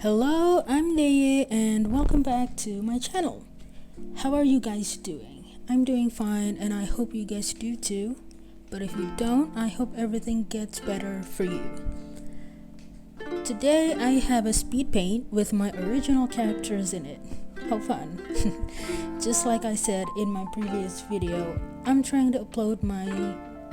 Hello, I'm Dee and welcome back to my channel. How are you guys doing? I'm doing fine and I hope you guys do too. But if you don't, I hope everything gets better for you. Today I have a speed paint with my original characters in it. How fun. Just like I said in my previous video, I'm trying to upload my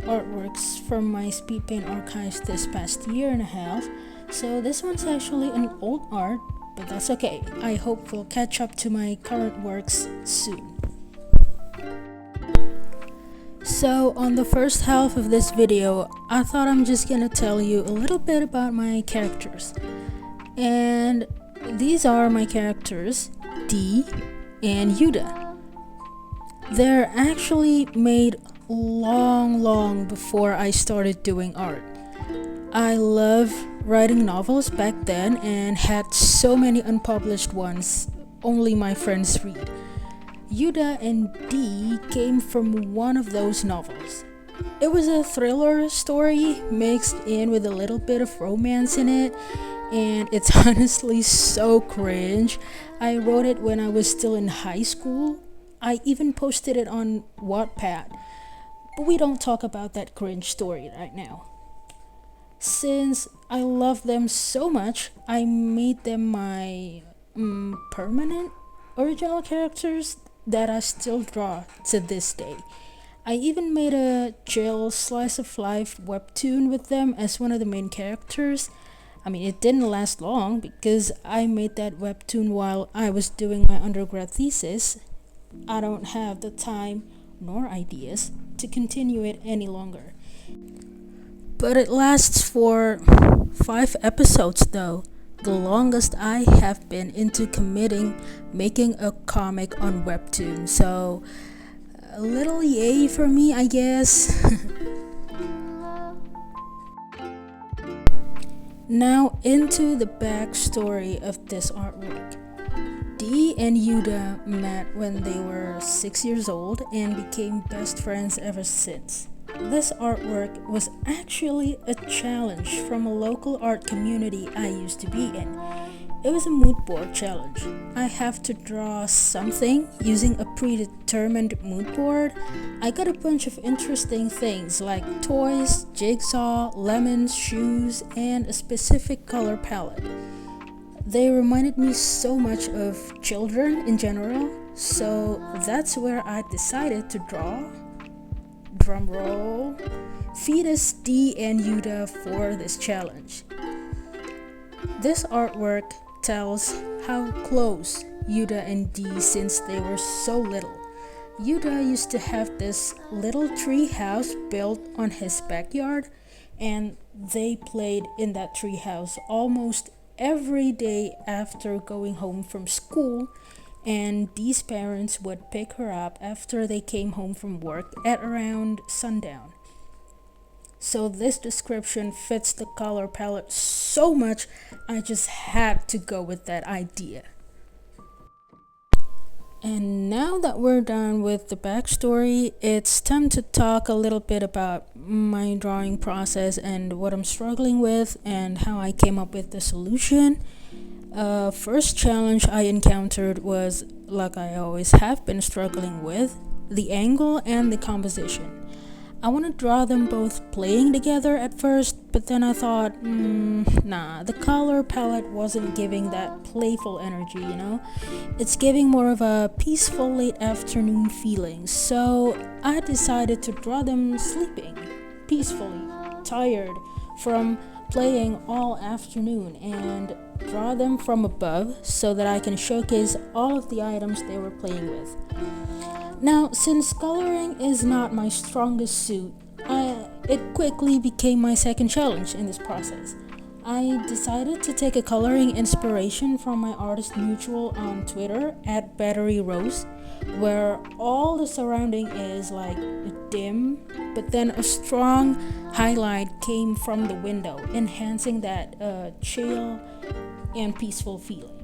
artworks from my speed paint archives this past year and a half. So this one's actually an old art, but that's okay. I hope we'll catch up to my current works soon. So on the first half of this video, I thought I'm just gonna tell you a little bit about my characters. And these are my characters, Dee and Yudha. They're actually made long before I started doing art. I love writing novels back then and had so many unpublished ones only my friends read. Yudha and Dee came from one of those novels. It was a thriller story mixed in with a little bit of romance in it, and it's honestly so cringe. I wrote it when I was still in high school. I even posted it on Wattpad, but we don't talk about that cringe story right now. Since I love them so much, I made them my permanent original characters that I still draw to this day. I even made a chill slice of life webtoon with them as one of the main characters. I mean, it didn't last long because I made that webtoon while I was doing my undergrad thesis. I don't have the time nor ideas to continue it any longer. But it lasts for 5 episodes though, the longest I have been into committing making a comic on webtoon. So a little yay for me, I guess. Now into the backstory of this artwork. Dee and Yudha met when they were 6 years old and became best friends ever since. This artwork was actually a challenge from a local art community I used to be in. It was a mood board challenge. I have to draw something using a predetermined mood board. I got a bunch of interesting things like toys, jigsaw, lemons, shoes, and a specific color palette. They reminded me so much of children in general, so that's where I decided to draw, drumroll, fetus Dee and Yudha for this challenge. This artwork tells how close Yudha and Dee since they were so little. Yudha used to have this little tree house built on his backyard, and they played in that tree house almost every day after going home from school, and Dee's parents would pick her up after they came home from work at around sundown. So this description fits the color palette so much, I just had to go with that idea. And now that we're done with the backstory, it's time to talk a little bit about my drawing process and what I'm struggling with and how I came up with the solution. First challenge I encountered was, like I always have been struggling with, the angle and the composition. I want to draw them both playing together at first, but then I thought, nah, the color palette wasn't giving that playful energy, you know? It's giving more of a peaceful late afternoon feeling, so I decided to draw them sleeping, peacefully, tired from playing all afternoon, and draw them from above so that I can showcase all of the items they were playing with. Now, since coloring is not my strongest suit, it quickly became my second challenge in this process. I decided to take a coloring inspiration from my artist mutual on Twitter @BatteryRose, where all the surrounding is like dim, but then a strong highlight came from the window, enhancing that chill and peaceful feeling.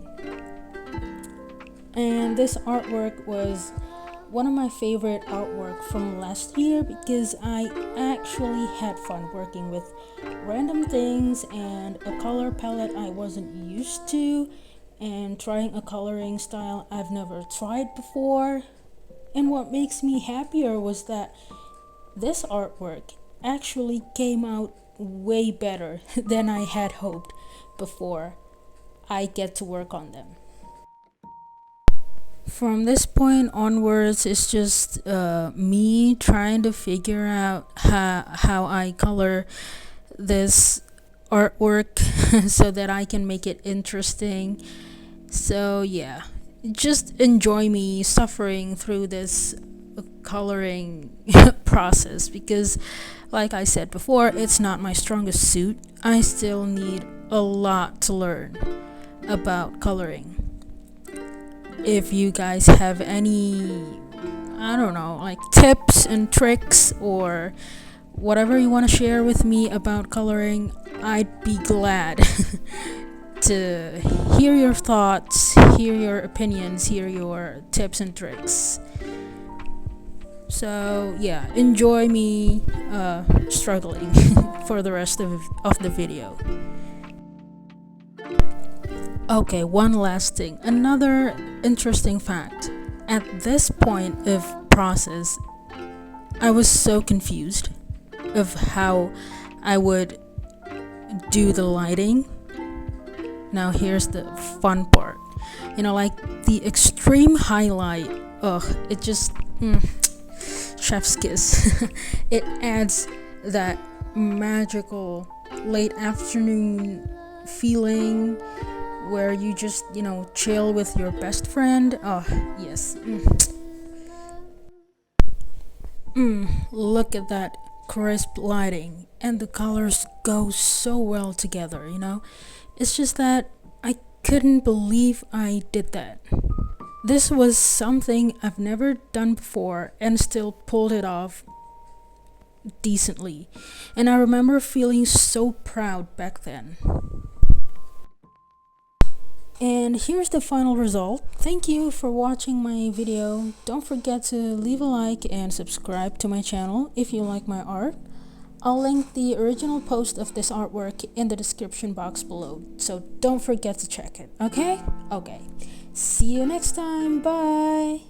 And this artwork was one of my favorite artwork from last year because I actually had fun working with random things and a color palette I wasn't used to, and trying a coloring style I've never tried before. And what makes me happier was that this artwork actually came out way better than I had hoped before I get to work on them. From this point onwards, it's just me trying to figure out how I color this artwork so that I can make it interesting. So yeah, just enjoy me suffering through this coloring process, because like I said before, it's not my strongest suit. I still need a lot to learn about coloring. If you guys have any, I don't know, like tips and tricks or whatever you want to share with me about coloring, I'd be glad to hear your thoughts, hear your opinions, hear your tips and tricks. So yeah, enjoy me struggling for the rest of the video. Okay, one last thing. Another interesting fact. At this point of process, I was so confused of how I would do the lighting. Now here's the fun part. Like the extreme highlight, it just chef's kiss. It adds that magical late afternoon feeling where you just, chill with your best friend. Oh, yes. Look at that crisp lighting, and the colors go so well together, It's just that I couldn't believe I did that. This was something I've never done before and still pulled it off decently. And I remember feeling so proud back then. And here's the final result. Thank you for watching my video. Don't forget to leave a like and subscribe to my channel if you like my art. I'll link the original post of this artwork in the description box below, so don't forget to check it, okay? Okay. See you next time. Bye.